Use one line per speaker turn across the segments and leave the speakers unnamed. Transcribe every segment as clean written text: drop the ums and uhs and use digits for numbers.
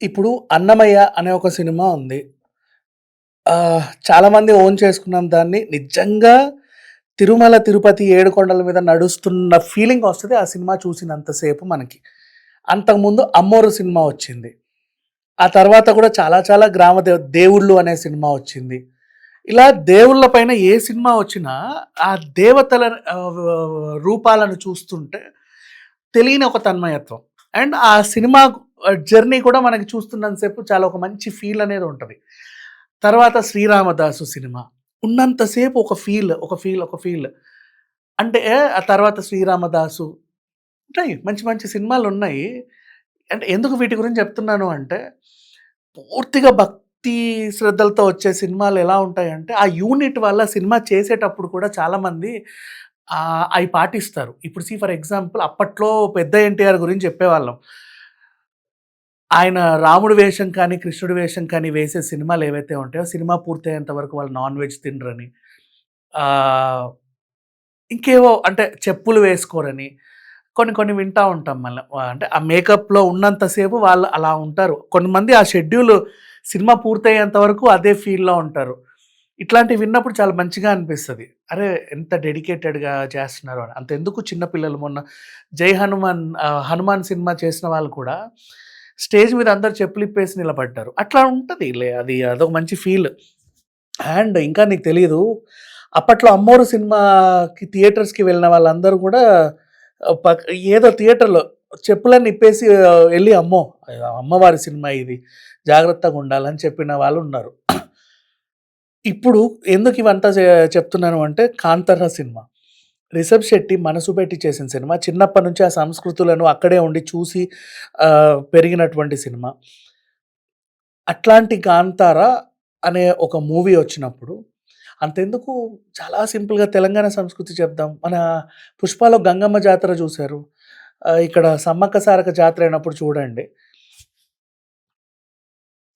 ఇప్పుడు 'అన్నమయ్య' అనే ఒక సినిమా ఉంది. చాలామంది ఓన్ చేసుకున్నాం దాన్ని. నిజంగా తిరుమల, తిరుపతి ఏడుకొండల మీద నడుస్తున్న ఫీలింగొస్తది ఆ సినిమా చూసినంత సేపు మనకి. అంతకుముందు 'అమ్మోరు' సినిమా వచ్చింది. ఆ తర్వాత కూడా చాలా చాలా దేవుళ్ళు అనే సినిమా వచ్చింది. ఇలా దేవుళ్ళ పైన ఏ సినిమా వచ్చినా ఆ దేవతల రూపాలను చూస్తుంటే తెలియని ఒక తన్మయత్వం. అండ్ ఆ సినిమా జర్నీ కూడా మనకి చూస్తున్నంత సేపు చాలా ఒక మంచి ఫీల్ అనేది ఉంటది. తర్వాత 'శ్రీరామదాసు' సినిమా. ఉన్నంత సేపు ఒక ఫీల్. అంటే ఆ తర్వాత 'శ్రీరామదాసు' ఉంటాయి. మంచి మంచి సినిమాలున్నాయి. అంటే ఎందుకు వీటి గురించి చెప్తున్నాను అంటే, పూర్తిగా భక్తి శ్రద్ధలతో వచ్చే సినిమాలు ఎలా ఉంటాయంటే, ఆ యూనిట్ వల్ల సినిమా చేసేటప్పుడు కూడా చాలామంది అయి పాటిస్తారు. ఇప్పుడు ఫర్ ఎగ్జాంపుల్ అప్పట్లో పెద్ద ఎన్టీఆర్ గురించి చెప్పేవాళ్ళం. ఆయన రాముడి వేషం కానీ, కృష్ణుడి వేషం కానీ వేసే సినిమాలు ఏవైతే ఉంటాయో, సినిమా పూర్తయ్యేంత వరకు వాళ్ళు నాన్ వెజ్ తినరని, ఆహ్, ఇంకేవో అంటే చెప్పులు వేసుకోరని, కొన్ని కొన్ని వింటా ఉంటాం మళ్ళా. అంటే ఆ మేకప్‌లో ఉన్నంత సేపు వాళ్ళు అలా ఉంటారు. కొంతమంది ఆ షెడ్యూల్ సినిమా పూర్తయ్యేంత వరకు అదే ఫీల్‌లో ఉంటారు. ఇట్లాంటివి విన్నప్పుడు చాలా మంచిగా అనిపిస్తది. అరే! ఎంత డెడికేటెడ్‌గా చేస్తున్నారు అని. అంతెందుకు చిన్న పిల్లలు మొన్న 'జై హనుమాన్' 'హనుమాన్' సినిమా చేసిన వాళ్ళు కూడా స్టేజ్ మీద అందరూ చెప్పులిప్పేసి నిలబడ్డారు. అట్లా ఉంటది. అదొక మంచి ఫీల్. అండ్ ఇంకా నీకు తెలీదు, అప్పట్లో 'అమ్మోరు' సినిమాకి థియేటర్స్‌కి వెళ్ళిన వాళ్ళందరూ కూడా ఆహ్, పక్ ఏదో థియేటర్‌లో చెప్పులన్నీ ఇప్పేసి ఎళ్లి అమ్మో! అమ్మవారి సినిమా ఇది. జాగ్రత్తగుండాలని చెప్పిన వాళ్ళున్నారు. ఇప్పుడు ఎందుకు ఇవంతా చెప్తున్నాను అంటే 'కాంతార' సినిమా. రిషబ్ శెట్టి మనసు పెట్టి చేసిన సినిమా. చిన్నప్పటి నుంచి ఆ సంస్కృతులను అక్కడే ఉండి చూసి పెరిగినటువంటి సినిమా. అట్లాంటి 'కాంతార' అనే ఒక మూవీ వచ్చినప్పుడు అంతెందుకు చాలా సింపుల్‌గా తెలంగాణ సంస్కృతి చెప్దాం. మన 'పుష్పలో' గంగమ్మ జాతర చూసారు. ఇక్కడ సమ్మక్క సారక్క జాతర అయినప్పుడు చూడండి.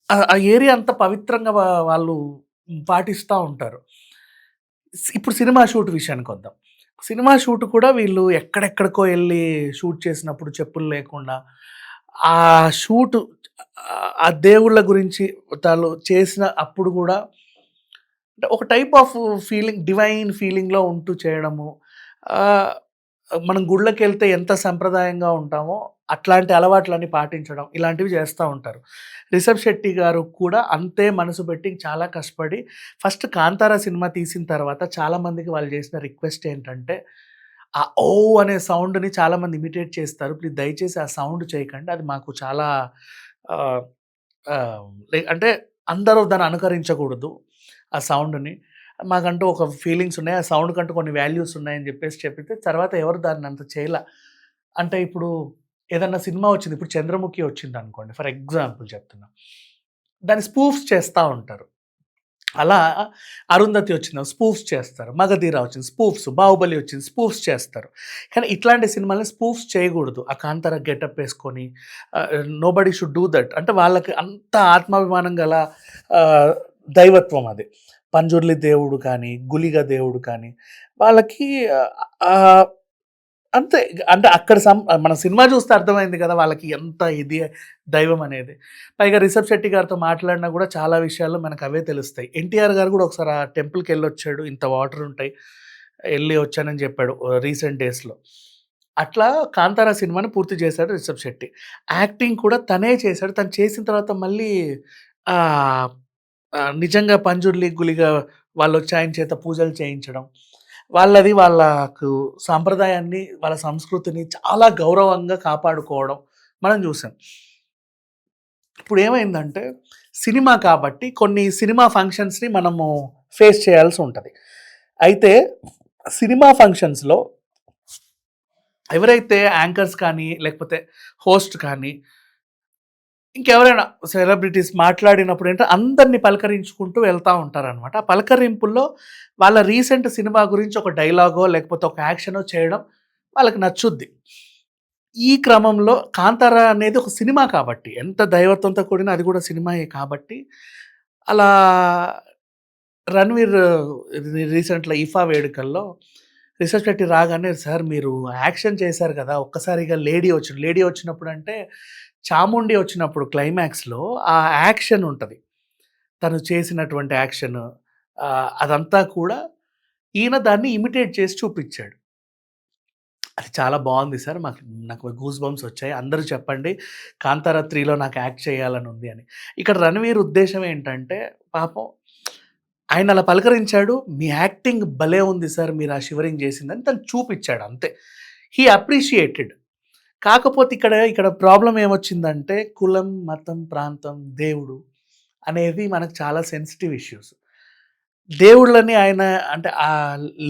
ఆ ఏరియా అంతా పవిత్రంగా వాళ్ళు పాటిస్తా ఉంటారు. ఇప్పుడు సినిమా షూట్ విషయానికొద్దాం. సినిమా షూట్ కూడా వీళ్ళు ఎక్కడెక్కడికో ఎళ్లి షూట్ చేసినప్పుడు చెప్పులు లేకుండా, ఆ షూటు ఆ దేవుళ్ళ గురించి తాను చేసిన అప్పుడు గూడా అంటే ఒక టైప్ ఆఫ్ ఫీలింగ్ డివైన్ ఫీలింగ్‌లో ఉంటూ చేయడము. ఆహ్, మనం గుళ్ళకెళ్తే ఎంత సంప్రదాయంగా ఉంటామో, అట్లాంటి అలవాట్లన్నీ పాటించడం, ఇలాంటివి చేస్తా ఉంటారు. రిషబ్ శెట్టి గారు కూడా అంతే మనసు పెట్టి చాలా కష్టపడి ఫస్ట్ 'కాంతార' సినిమా తీసిన తర్వాత చాలామందికి వాళ్ళు చేసిన రిక్వెస్ట్ ఏంటంటే, ఆ 'ఓ' అనే సౌండ్‌ని చాలామంది ఇమిటేట్ చేస్తారు. ప్లీజ్ దయచేసి ఆ సౌండ్ చేయకండి. అది మాకు చాలా ఆహ్, ఆహ్, అంటే అందరూ దాన్ని అనుకరించకూడదు. ఆ సౌండ్‌ని. మాకంటూ ఒక ఫీలింగ్స్ ఉన్నాయి. ఆ సౌండ్‌కంటూ కొన్ని వాల్యూస్ ఉన్నాయని చెప్పితే తర్వాత ఎవరు దాన్నంత చేయలా. అంటే ఇప్పుడు ఏదన్నా సినిమా వచ్చింది. ఇప్పుడు 'చంద్రముఖి' వచ్చిందనుకోండి. ఫర్ ఎగ్జాంపుల్ చెప్తున్నా. దాన్ని స్పూఫ్స్ చేస్తా ఉంటారు. అలా 'అరుంధతి' వచ్చింది. స్పూఫ్స్ చేస్తారు. 'మగధీర' వచ్చింది. స్పూఫ్స్. 'బాహుబలి' వచ్చింది. స్పూఫ్స్ చేస్తారు. కానీ ఇట్లాంటి సినిమాలని స్పూఫ్స్ చేయగూడదు. ఆ 'కాంతార' గెటప్ ఏసుకొని నోబడీ షుడ్ డూ దట్. అంటే వాళ్ళకి అంత ఆత్మాభిమానం గల ఆహ్, దైవత్వం అది. పంజుర్లి దేవుడు కానీ, గులిగ దేవుడు కానీ వాళ్ళకి ఆహ్, అంతే. అంటే అక్కడ మన సినిమా చూస్తే అర్థమైంది కదా! వాళ్ళకి ఎంత ఇది దైవం అనేది. పైగా రిషబ్ శెట్టి గారితో మాట్లాడినా గూడా చాలా విషయాల్లో మనకవే తెలుస్తాయి. ఎన్టీఆర్ గారు గూడా ఒకసారి ఆ టెంపుల్‌కెళ్ళొచ్చాడు. ఇంత వాటరుంటాయి. ఎళ్లి వచ్చానని చెప్పాడు రీసెంట్ డేస్‌లో. అట్లా 'కాంతార' సినిమాని పూర్తి చేశాడు రిషబ్ శెట్టి. యాక్టింగ్ కూడా తనే చేశాడు. తను చేసిన తర్వాత మళ్ళీ ఆహ్, నిజంగా పంజుర్లి, గులిగ వాళ్ళొచ్చి ఆయన చేత పూజలు చేయించడం. వాళ్ళకు సాంప్రదాయాన్ని, వాళ్ళ సంస్కృతిని చాలా గౌరవంగా కాపాడుకోవడం మనం జూసాం. ఇప్పుడేమైందంటే, సినిమా కాబట్టి కొన్ని సినిమా ఫంక్షన్స్‌ని మనము ఫేస్ చేయాల్సుంటది. అయితే సినిమా ఫంక్షన్స్‌లో ఎవరైతే యాంకర్స్ కానీ, లేకపోతే హోస్ట్ కానీ, ఇంకెవరైనా సెలబ్రిటీస్ మాట్లాడినప్పుడేంటే అందరిని పలకరించుకుంటూ వెళ్తా ఉంటారనమాట. ఆ పలకరింపుల్లో వాళ్ళ రీసెంట్ సినిమా గురించి ఒక డైలాగో, లేకపోతే ఒక యాక్షనో చేయడం వాళ్ళకి నచ్చుద్ది. ఈ క్రమంలో 'కాంతార' అనేది ఒక సినిమా కాబట్టి, ఎంత దైవత్వంతో కూడిన అది కూడా సినిమాయే కాబట్టి, అలా 'రణ్వీర్' రీసెంట్‌లో 'ఇఫా' వేడుకల్లో రిషబ్ శెట్టి రాగానే, "సార్ మీరు యాక్షన్ చేశారు కదా! ఒక్కసారిగా లేడీ వచ్చినప్పుడంటే చాముండి వచ్చినప్పుడు క్లైమాక్స్‌లో ఆ యాక్షన్ ఉంటది. తను చేసినటువంటి యాక్షన్ అదంతా కూడా ఈయన దాన్ని ఇమిటేట్ చేసి చూపిచ్చాడు. అది చాలా బావుంది సార్. నాకు గూస్ బంప్స్ వచ్చాయి. అందరూ చెప్పండి 'కాంతార 3లో నాకు యాక్ట్ చేయాలని ఉంది' అని. ఇక్కడ 'రణవీర్' ఉద్దేశ్యం ఏంటంటే పాపం ఆయన అలా పలకరించాడు. "మీ యాక్టింగ్ భలే ఉంది సార్ మీరు ఆ షివరింగ్ చేసిందని" తను చూపిచ్చాడు అంతే. హి అప్రిషియేటెడ్. కాకపోతే ఇక్కడ ప్రాబ్లమ్ ఏమొచ్చిందంటే కులం, మతం, ప్రాంతం, దేవుడు అనేది మనకు చాలా సెన్సిటివ్ ఇష్యూస్. దేవుళ్ళని ఆయన అంటే ఆ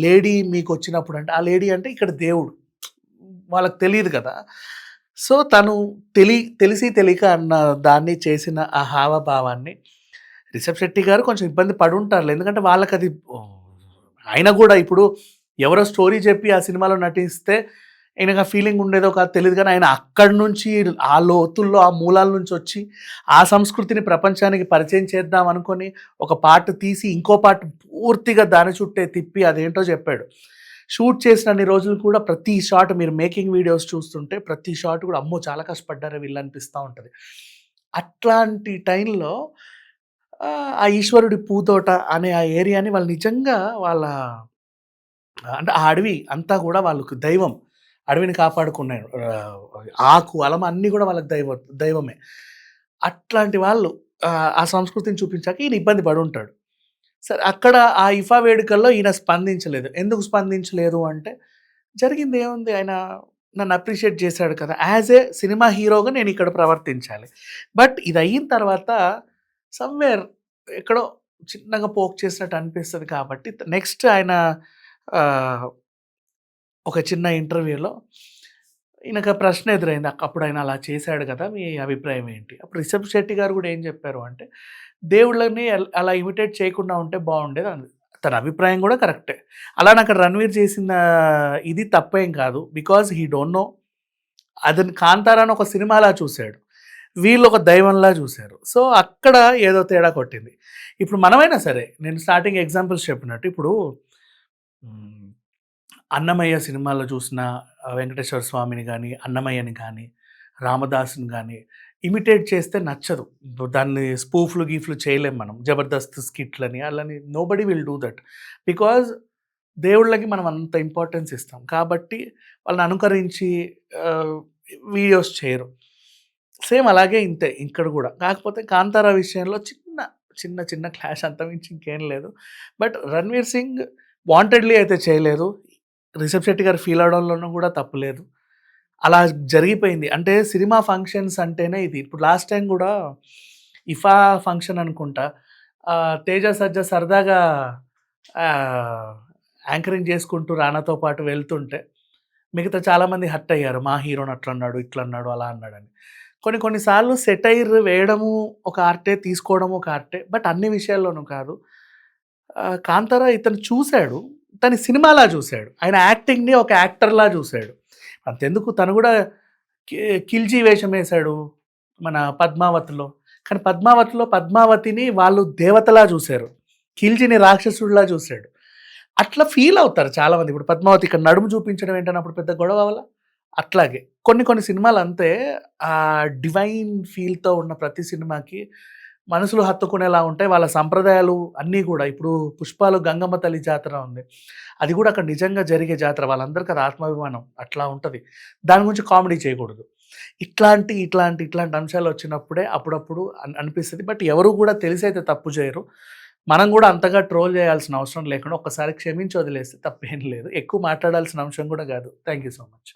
లేడీ మీకొచ్చినప్పుడు అంటే ఆ లేడీ అంటే ఇక్కడ దేవుడు. వాళ్ళకి తెలీదు కదా! సో, తను తెలిసి తెలియక అన్న దాన్ని చేసిన ఆ హావభావాన్ని రిషబ్ శెట్టి గారు కొంచెం ఇబ్బంది పడుంటారులే. ఎందుకంటే వాళ్ళకది ఆయన గూడా ఇప్పుడు ఎవరో స్టోరీ చెప్పి ఆ సినిమాలో నటిస్తే ఆయనకు ఆ ఫీలింగ్ ఉండేదో కాదో తెలీదు గానీ, ఆయన అక్కడి నుంచి ఆ లోతుల్లో, ఆ మూలాల నుంచొచ్చి, ఆ సంస్కృతిని ప్రపంచానికి పరిచయం చేద్దాం అనుకోని, ఒక పార్ట్ తీసి, ఇంకో పార్ట్ పూర్తిగా దాని చుట్టే తిప్పి అదేంటో చెప్పాడు. షూట్ చేసినన్ని రోజులు కూడా ప్రతి షాట్ మీరు మేకింగ్ వీడియోస్ చూస్తుంటే, ప్రతి షాట్ కూడా అమ్మో! చాలా కష్టపడ్డారే వీళ్ళు అనిపిస్తా ఉంటది. అట్లాంటి టైంలో ఆ ఈశ్వరుడి పూతోట అనే ఆ ఏరియాని వాళ్ళు నిజంగా వాళ్ళ అంటే ఆ అడవి అంతా గూడా వాళ్ళకి దైవం. అడవిని కాపాడుకున్నాడు. ఆకు, అలమ అన్నీ గూడా వాళ్ళకి దైవమే. అట్లాంటి వాళ్ళు ఆ సంస్కృతిని చూపించాక ఈయన ఇబ్బంది పడుంటాడు. సరే అక్కడ ఆ ఇఫా వేడుకల్లో ఈయన స్పందించలేదు. ఎందుకు స్పందించలేదు అంటే, జరిగిందేముంది ఆయన నన్ను అప్రిషియేట్ చేశాడు కదా! యాజ్ ఏ సినిమా హీరోగా నేనిక్కడ ప్రవర్తించాలి. బట్ ఇదయిన తర్వాత సమ్‌వేర్ ఎక్కడో చిన్నగా పోక్ చేసినట్టు అనిపిస్తది కాబట్టి నెక్స్ట్ ఆయన ఆహ్, ఒక చిన్న ఇంటర్వ్యూలో ఈయనకు ఆ ప్రశ్న ఎదురైంది. అప్పుడు ఆయన అలా చేశాడు కదా! మీ అభిప్రాయం ఏంటి? అప్పుడు రిషబ్ శెట్టి గారు కూడా ఏం చెప్పారు అంటే, దేవుళ్ళని అలా ఇమిటేట్ చేయకుండా ఉంటే బావుండేది అని. తన అభిప్రాయం కూడా కరెక్టే. అలానే అక్కడ 'రణవీర్' చేసిన ఇది తప్పేం కాదు. Because he don't know. అతను 'కాంతారా'ని ఒక సినిమాలా చూసాడు. వీళ్ళు ఒక దైవంలా చూసారు. సో, అక్కడ ఏదో తేడా కొట్టింది. ఇప్పుడు మనమైనా సరే, నేను స్టార్టింగ్ ఎగ్జాంపుల్స్ చెప్పినట్టు ఇప్పుడు హ్మ్. 'అన్నమయ్య' సినిమాలో చూసిన వెంకటేశ్వర స్వామిని గాని, అన్నమయ్యని గాని, రామదాసుని గాని ఇమిటేట్ చేస్తే నచ్చదు. దాన్ని స్పూఫ్‌లు, గీఫ్‌లు చేయలేం మనం. 'జబర్దస్త్' స్కిట్‌లని అలాని nobody will do that. Because దేవుళ్ళకి మనం అంత ఇంపార్టెన్స్ ఇస్తాం. కాబట్టి వాళ్ళని అనుకరించి ఆహ్, వీడియోస్ చేయరు. సేమ్ అలాగే ఇంతే ఇక్కడ గూడా. కాకపోతే 'కాంతార' విషయంలో చిన్న క్లాష్ అంతకుమించి ఇంకేం లేదు. బట్ 'రణ్వీర్ సింగ్' వాంటెడ్‌లీ అయితే చేయలేదు. రిషబ్ శెట్టి గారు ఫీల్ అవ్వడంలోనూ గూడా తప్పు లేదు. అలా జరిగిపోయింది. అంటే సినిమా ఫంక్షన్స్ అంటేనే ఇది. ఇప్పుడు లాస్ట్ టైమ్ గూడా 'ఇఫా' ఫంక్షన్ అనుకుంటా. 'తేజ సజ్జా' సరదాగా ఆహ్, యాంకరింగ్ చేసుకుంటూ రానాతో పాటు వెళ్తుంటే, మిగతా చాలామంది హర్ట్ అయ్యారు. మా హీరోని అట్లన్నాడు, ఇట్లన్నాడు, అలా అన్నాడని. కొన్ని సార్లు సెటైర్ వేయడము ఒక ఆర్టే, తీసుకోవడము ఒక ఆర్టే. బట్ అన్ని విషయాల్లోనూ కాదు. 'కాంతార' ఇతను చూసాడు. తను సినిమాలా చూసాడు. ఆయన యాక్టింగ్‌ని ఒక యాక్టర్‌లా చూసాడు. అంతెందుకు తను గూడా కి 'ఖిల్జీ' వేషం ఏసాడు మన 'పద్మావతిలో'. కానీ 'పద్మావతిలో' పద్మావతిని వాళ్ళు దేవతలా చూసారు. 'ఖిల్జీని' రాక్షసుడిలా చూసాడు. అట్లా ఫీల్ అవుతారు చాలామంది. ఇప్పుడు 'పద్మావతి' ఇక్కడ నడుము చూపించడం ఏంటని అప్పుడు పెద్ద గొడవ అవ్వలా? అట్లాగే. కొన్ని సినిమాలు అంతే డివైన్ ఫీల్‌తో ఉన్న ప్రతి సినిమాకి మనసులు హత్తుకునేలా ఉంటాయి. వాళ్ళ సంప్రదాయాలు అన్నీ కూడా ఇప్పుడు 'పుష్పాలో' గంగమ్మ తల్లి జాతర ఉంది. అది కూడా అక్కడ నిజంగా జరిగే జాతర. వాళ్ళందరికి అది ఆత్మాభిమానం అట్లా ఉంటది. దాని గురించి కామెడీ చేయకూడదు. ఇట్లాంటి అంశాలొచ్చినప్పుడే అప్పుడప్పుడు అనిపిస్తది. బట్ ఎవరు కూడా తెలిసైతే తప్పు చేయరు. మనం గూడా అంతగా ట్రోల్ చేయాల్సిన అవసరం లేకుండా ఒక్కసారి క్షమించి వదిలేస్తే తప్పేం లేదు. ఎక్కువ మాట్లాడాల్సిన అంశం కూడా కాదు. Thank you so much.